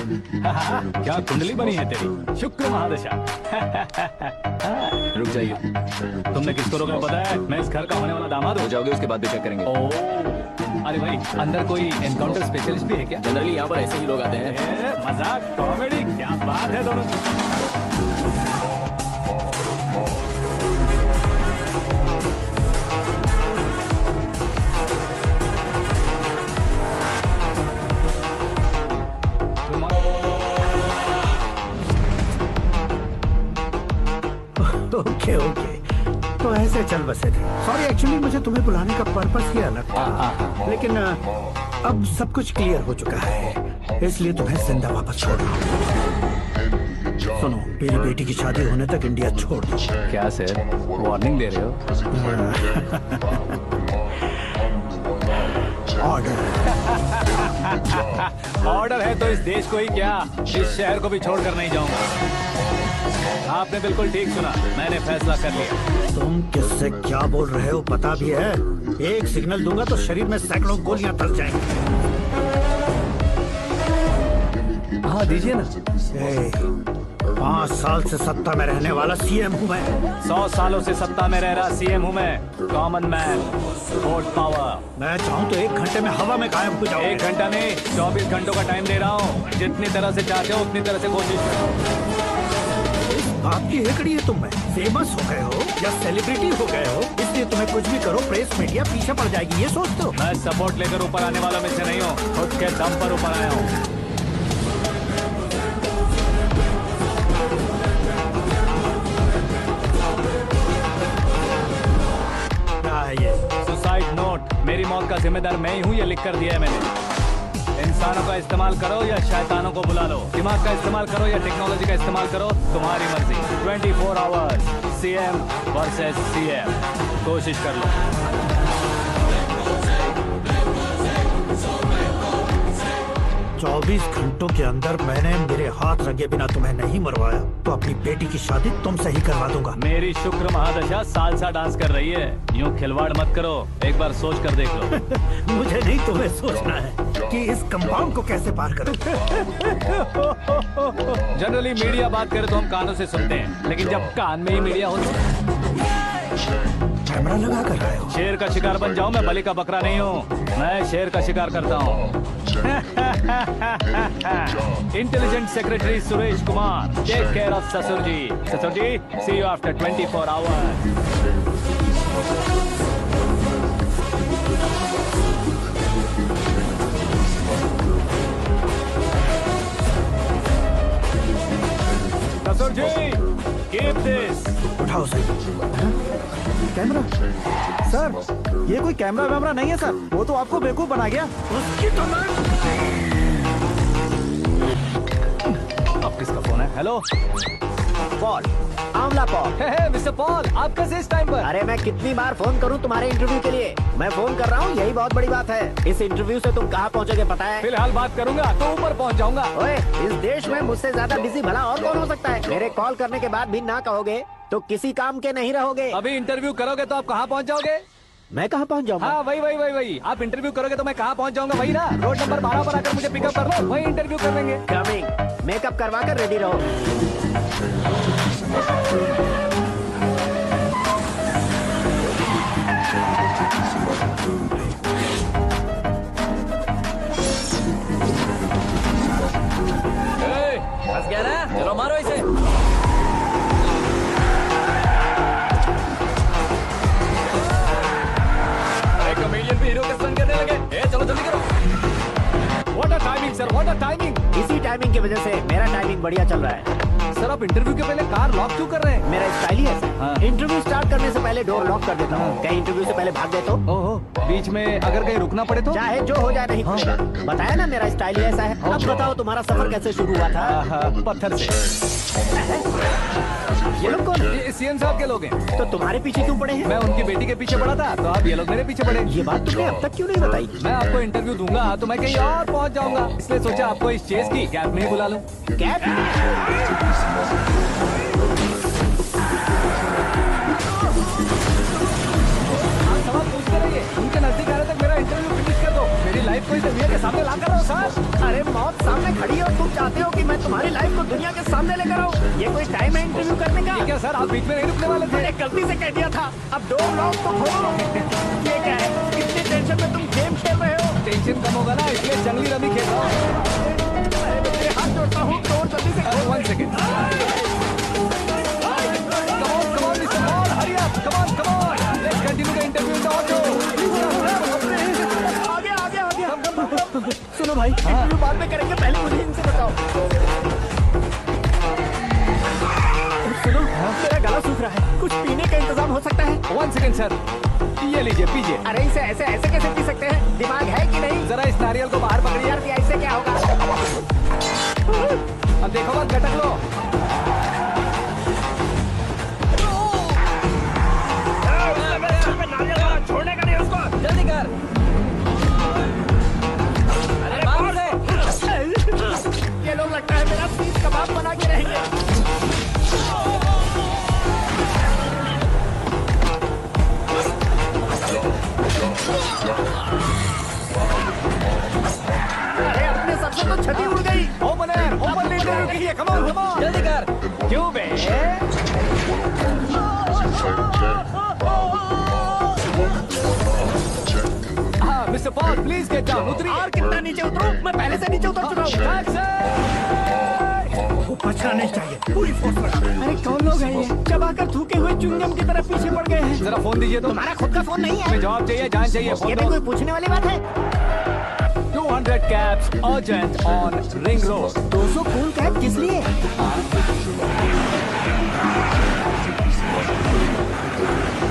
क्या कुंडली बनी है तेरी, शुक्र महादशा। रुक जाइए। तुमने किसको रोका पता है? मैं इस घर का होने वाला दामाद हो हूँ। जाओगे उसके बाद भी चेक करेंगे। अरे भाई, अंदर कोई एनकाउंटर स्पेशलिस्ट भी है क्या? जनरली यहाँ पर ऐसे ही लोग आते हैं। मजाक कॉमेडी, क्या बात है दोनों। ओके ओके, तो ऐसे चल बसे थे। सॉरी, एक्चुअली मुझे तुम्हें बुलाने का पर्पस ही अलग था, लेकिन अब सब कुछ क्लियर हो चुका है, इसलिए तुम्हें जिंदा वापस छोड़ रहा हूँ। सुनो, मेरी बेटी की शादी होने तक इंडिया छोड़ दो। क्या सर, वार्निंग दे रहे हो? ऑर्डर। ऑर्डर है तो इस देश को ही क्या, इस शहर को भी छोड़कर नहीं जाऊंगा। आपने बिल्कुल ठीक सुना, मैंने फैसला कर लिया। तुम किससे क्या बोल रहे हो पता भी है? एक सिग्नल दूंगा तो शरीर में सैकड़ों गोलियां धस जाएंगी। हाँ दीजिए ना। 5 साल से सत्ता में रहने वाला सीएम हूँ मैं। 100 सालों से सत्ता में रह रहा सीएम हूँ मैं। Common man, vote power. मैं चाहूँ तो 1 घंटे में हवा में गायब हो जाऊँ। 1 घंटा नहीं, 24 घंटों का टाइम दे रहा हूँ। जितनी तरह से चाहते हो उतनी तरह से कोशिश करो। आपकी हेकड़ी है, तुम में फेमस हो गए हो या सेलिब्रिटी हो गए हो, इसलिए तुम्हें कुछ भी करो प्रेस मीडिया पीछे पड़ जाएगी, ये सोचते हो? मैं सपोर्ट लेकर ऊपर आने वालों में से नहीं हूँ, खुद के दम पर ऊपर आया हूँ। सुसाइड नोट, मेरी मौत का जिम्मेदार मैं ही हूँ, ये लिख कर दिया है मैंने। इंसानों का इस्तेमाल करो या शैतानों को बुला लो, दिमाग का इस्तेमाल करो या टेक्नोलॉजी का इस्तेमाल करो, तुम्हारी मर्जी। 24 आवर्स सीएम वर्सेस सीएम, कोशिश कर लो। 24 घंटों के अंदर मैंने मेरे हाथ रंगे बिना तुम्हें नहीं मरवाया तो अपनी बेटी की शादी तुमसे ही करवा दूंगा। मेरी शुक्र महादशा सालसा डांस कर रही है, यूं खिलवाड़ मत करो, एक बार सोच कर देख लो। मुझे नहीं, तुम्हें सोचना है कि इस कंपाउंड को कैसे पार करूं। जनरली मीडिया बात करे तो हम कानों से सुनते हैं, लेकिन जब कान में ही मीडिया हो तो कैमरा लगा कर रहे हो। शेर का शिकार बन जाऊं, मैं बलि का बकरा नहीं हूँ, मैं शेर का शिकार करता हूँ। Intelligent secretary Suresh Kumar, take care of ससुर जी। ससुर जी, सी यू आफ्टर 24 आवर्स। ससुर जी, कीप दिस। उठाओ सर। कैमरा सर, ये कोई कैमरा वैमरा नहीं है सर, वो तो आपको बेवकूफ बना गया। उसकी तो अब किसका फोन है? हेलो पॉल, आंवला पॉल। मिस्टर पॉल, आप कैसे इस टाइम पर? अरे मैं कितनी बार फोन करूं तुम्हारे इंटरव्यू के लिए? मैं फोन कर रहा हूं, यही बहुत बड़ी बात है। इस इंटरव्यू से तुम कहां पहुंचोगे पता है? फिलहाल बात करूंगा तो ऊपर पहुंच जाऊंगा। ओए, इस देश में मुझसे ज्यादा बिजी भला और कौन हो सकता है? मेरे कॉल करने के बाद भी ना कहोगे तो किसी काम के नहीं रहोगे। अभी इंटरव्यू करोगे तो आप कहाँ पहुँच जाओगे? मैं कहाँ पहुँच जाऊंगा? हाँ वही। आप इंटरव्यू करोगे तो मैं कहाँ पहुँच जाऊंगा? वही ना, रोड नंबर 12 पर आकर मुझे पिकअप कर लो, वही इंटरव्यू कर लेंगे। कमिंग। मेकअप करवा कर रेडी रहो। फंस गया ना, चलो मारो इसे। कमेडियन भी हीरो के संग करने लगे। चलो जल्दी करो। What a timing sir, what a timing. इसी टाइमिंग की वजह से मेरा टाइमिंग बढ़िया चल रहा है। सर आप इंटरव्यू के पहले कार लॉक क्यों कर रहे हैं? मेरा स्टाइल ही ऐसा है। हाँ। इंटरव्यू स्टार्ट करने से पहले डोर लॉक कर देता हूँ। कहीं इंटरव्यू से पहले भाग गए तो? ओहो, बीच में अगर कहीं रुकना पड़े तो? चाहे जो हो जाए नहीं खुलेगा। बताया ना मेरा स्टाइल ही ऐसा है। अब बताओ तुम्हारा सफर कैसे शुरू हुआ था? पत्थर से। ये लोग कौन है? ये सीएम साहब के लोग हैं। तो तुम्हारे पीछे क्यों पड़े हैं? मैं उनकी बेटी के पीछे पड़ा था, तो अब ये लोग मेरे पीछे पड़े। ये बात तुमने अब तक क्यों नहीं बताई? मैं आपको इंटरव्यू दूंगा तो मैं कहीं और पहुंच जाऊंगा, इसलिए सोचा आपको इस चेस की कैब में ही बुला लूं। कैब? आप सवाल पूछते रहिए, उनके नजदीक आने तक मेरा इंटरव्यू फिनिश कर दो। मेरी लाइफ को इस दुनिया के सामने ला कर रहो सर। अरे मौत सामने खड़ी हो, तुम चाहते हो कि मैं तुम्हारी लाइफ को दुनिया के सामने लेकर आऊं? ये कोई टाइम है इंटरव्यू करने का? क्या सर आप बीच में नहीं रुकने वाले थे? मैंने गलती से कह दिया था, अब डोर लॉक तो खोलो। ये क्या है, इतनी टेंशन में तुम गेम खेल रहे हो? टेंशन कम होगा ना, इसलिए जंगली रमी खेल रहा हूँ। मैं हाथ जोड़ता हूँ, डोर जल्दी से खोलो। 1 second. Come on, Mr. Paul, hurry up. Come on. Let's continue the interview in the auto. आ गया। सुनो भाई, इंटरव्यू बाद में करेंगे, पहले मुझे इनसे बताओ। सुनो, मेरा गला सूख रहा है, कुछ पीने का इंतजाम हो सकता है? 1 सेकेंड सर, ये लीजिए पीजिए। अरे इसे ऐसे कैसे पी सकते हैं? दिमाग है कि नहीं? जरा इस नारियल को बाहर पकड़िए। यार इससे क्या होगा? अब देखो मत, गटक लो। छोड़ने का नहीं उसको, जल्दी कर। अरे बाप रे, ये लोग लगता है मेरा सीख कबाब बना के रहेंगे। अरे अपने सर से तो छठी उड़ गई। ओपन इंटरव्यू कीजिए। कम ऑन जल्दी कर। क्यों बे? हाँ mister Paul, please get down. उतरिए। और कितना नीचे उतरूं? मैं पहले से नीचे उतर चुका हूँ। वो बचना नहीं चाहिए, पूरी फोर्स लगा। अरे कौन लोग हैं ये? चबाकर थूके हुए च्युइंगम की तरह पीछे पड़ गए हैं। जरा फोन दीजिए तो। तुम्हारा खुद का फोन नहीं है? हमें जवाब चाहिए, जान चाहिए। ये फोन भी दो। कोई पूछने वाली बात है? 200 cabs urgent on Ring Road. 200 cool cab किस लिए?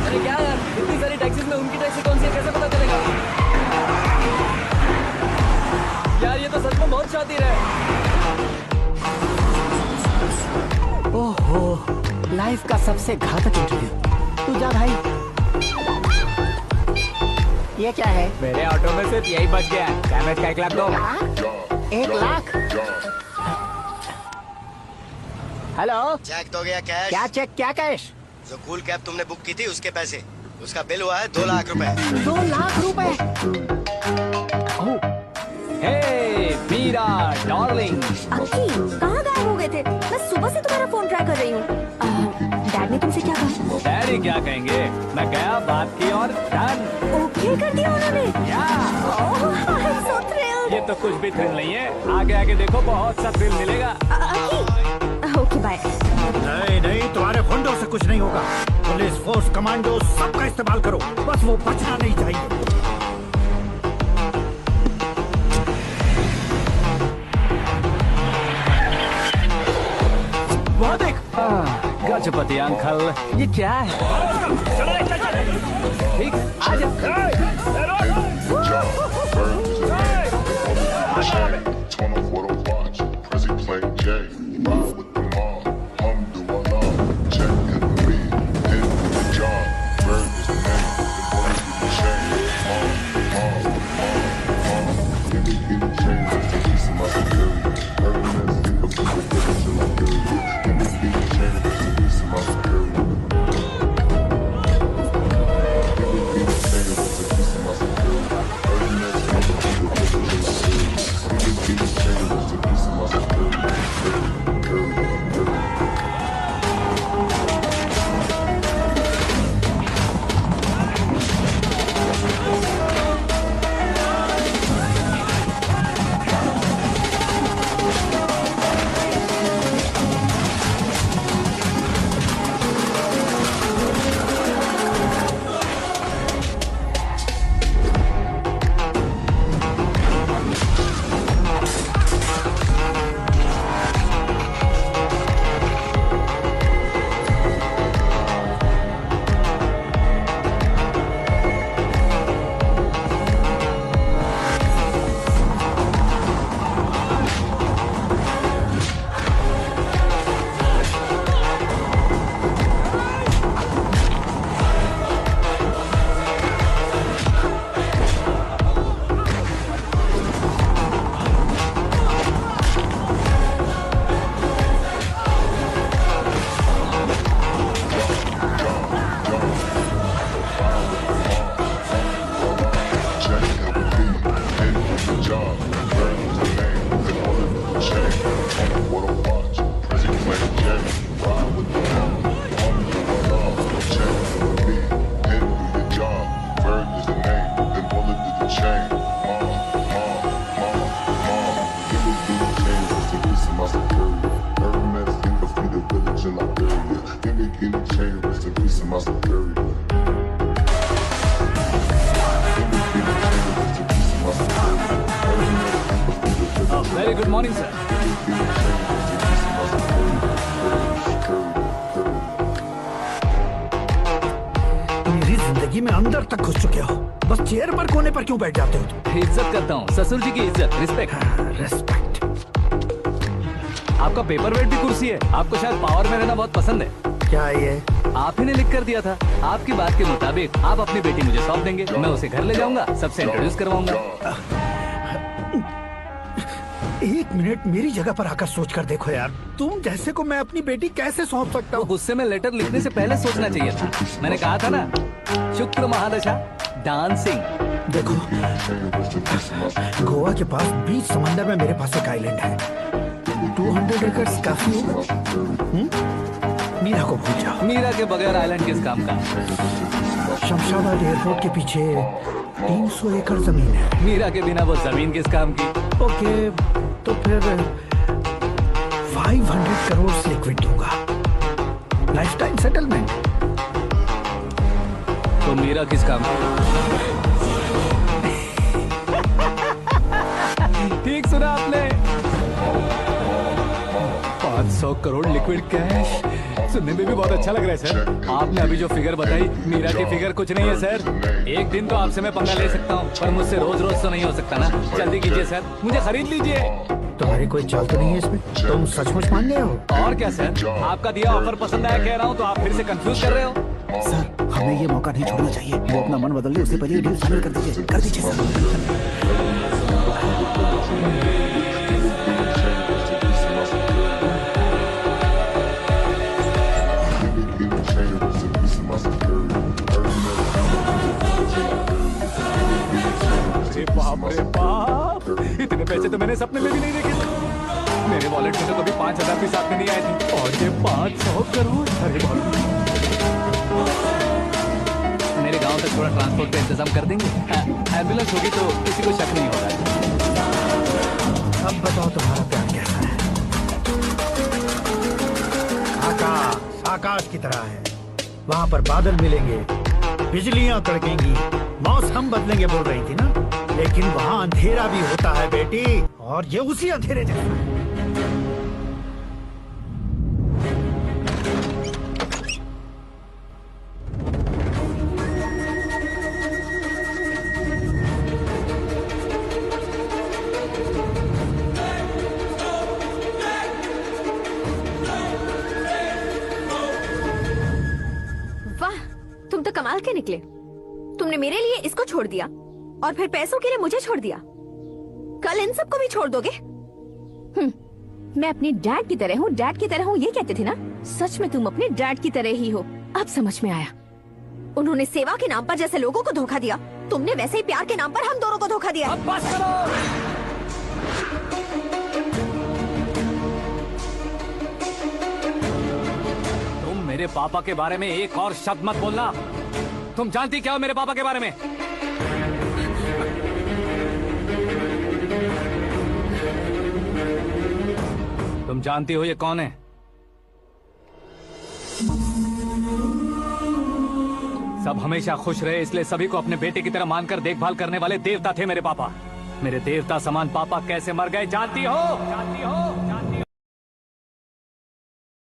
अरे क्या यार, इतनी सारी टैक्सीज में उनकी टैक्सी कौन सी है, कैसे पता चलेगा? यार ये तो सच में बहुत शातिर है। ओहो, लाइफ का सबसे घातक इंटरव्यू। तू जा भाई। ये क्या है? मेरे ऑटो में सिर्फ यही बच गया। डैमेज का 1 लाख दो। 1 लाख? हेलो, चेक तो गया कैश। क्या चेक, क्या कैश? जो कूल कैब तुमने बुक की थी उसके पैसे, उसका बिल हुआ है 2 लाख रुपए। 2 लाख रुपए? हे मीरा डार्लिंग। अक्की, कहाँ गायब हो गए थे? मैं सुबह से तुम्हारा फोन ट्राई कर रही हूँ। डैड ने तुमसे क्या कहा? डैडी क्या कहेंगे, मैं गया, बात की और डन। ओके कर दिया उन्होंने? I'm so thrilled. ये तो कुछ भी थ्रिल नहीं है, आगे देखो बहुत सा थ्रिल मिलेगा। अक्की, ओके बाय। नहीं, तुम्हारे गुंडों से कुछ नहीं होगा। पुलिस फोर्स, कमांडो, सबका इस्तेमाल करो, बस वो बचना नहीं चाहिए। वो देख, गजपति अंकल, ये क्या है? ठीक, आज what I watch. Prison playing James, ride with the mob. Money in my love, change for me. Pen do your job, Bird is the name, then bullet to the chain. Mom, niggas do the chain, rest in peace of my superior. Hermes in the feet of village in Liberia. Nigga get the chain, rest in peace of my superior. Very good morning sir. मेरी जिंदगी में अंदर तक घुस चुके हो, बस chair पर कोने पर क्यों बैठ जाते हो? इज्जत करता हूँ, ससुर जी की इज्जत, रिस्पेक्ट। रेस्पेक्ट। आपका पेपर वेट भी कुर्सी है। आपको शायद पावर में रहना बहुत पसंद है। क्या ये? आप ही ने लिख कर दिया था। आपकी बात के मुताबिक आप अपनी बेटी मुझे सौंप देंगे, मैं उसे घर ले जाऊंगा, सबसे इंट्रोड्यूस करवाऊंगा। एक मिनट मेरी जगह पर आकर सोच कर देखो यार, तुम जैसे को मैं अपनी बेटी कैसे सौंप सकता तो हूँ? गुस्से में लेटर लिखने से पहले सोचना चाहिए था। मैंने कहा था ना, शुक्र महादशा डांसिंग। देखो, गोवा के पास बीच समंदर में मेरे पास एक आइलैंड है। 200 एकड़ काफी होगा। मीरा को भूल जाओ। मीरा के बगैर आइलैंड किस काम का? शमशाबाद एयरपोर्ट के पीछे 300 एकड़ जमीन है। मीरा के बिना वो जमीन किस काम की? ओके, तो फिर 500 करोड़ लिक्विड दूंगा, लाइफ टाइम सेटलमेंट। तो मीरा किस काम की? ठीक सुना आपने, 500 करोड़ लिक्विड कैश। सुनने में भी बहुत अच्छा लग रहा है सर। आपने अभी जो फिगर बताई, मीरा की फिगर कुछ नहीं है सर। एक दिन तो आपसे मैं पंगा ले सकता हूँ, पर मुझसे रोज रोज तो नहीं हो सकता ना। जल्दी कीजिए सर, मुझे खरीद लीजिए। तुम्हारी कोई चाल तो नहीं है इसमें? तुम सचमुच मान गए हो? और क्या सर, आपका दिया ऑफर पसंद आया कह रहा हूँ, तो आप फिर से कंफ्यूज कर रहे हो। सर, हमें ये मौका नहीं छोड़ना चाहिए। वो अपना मन बदल ले, उससे पहले डील फाइनल कर दीजिए। कर दीजिए सर। बाप रे बाप, इतने पैसे तो मैंने सपने में भी नहीं देखे थे। मेरे वॉलेट में तो कभी 5000 भी साथ में नहीं आए थे, और ये 500 करोड़। अरे बाप, मेरे गांव तक थोड़ा ट्रांसपोर्ट का इंतजाम कर देंगे? एम्बुलेंस होगी तो किसी को शक नहीं होगा। अब बताओ तुम्हारा प्यार कैसा है? आकाश आकाश की तरह है, वहाँ पर बादल मिलेंगे, बिजलियां कड़केंगी, मौसम बदलेंगे बोल रही थी ना, लेकिन वहाँ अंधेरा भी होता है बेटी, और ये उसी अंधेरे जैसा है। वाह, तुम तो कमाल के निकले। तुमने मेरे लिए इसको छोड़ दिया और फिर पैसों के लिए मुझे छोड़ दिया। कल इन सबको भी छोड़ दोगे? मैं अपने डैड की तरह हूँ, डैड की तरह हूँ, ये कहते थे ना। सच में तुम अपने डैड की तरह ही हो। अब समझ में आया। उन्होंने सेवा के नाम पर जैसे लोगों को धोखा दिया, तुमने वैसे ही प्यार के नाम पर हम दोनों को धोखा दिया। अब बस करो। तुम मेरे पापा के बारे में एक और शब्द मत बोलना। तुम जानती क्या हो मेरे पापा के बारे में? तुम जानती हो ये कौन है? सब हमेशा खुश रहे, इसलिए सभी को अपने बेटे की तरह मानकर देखभाल करने वाले देवता थे मेरे पापा। मेरे देवता समान पापा कैसे मर गए जानती हो? जानती हो? जानती हो?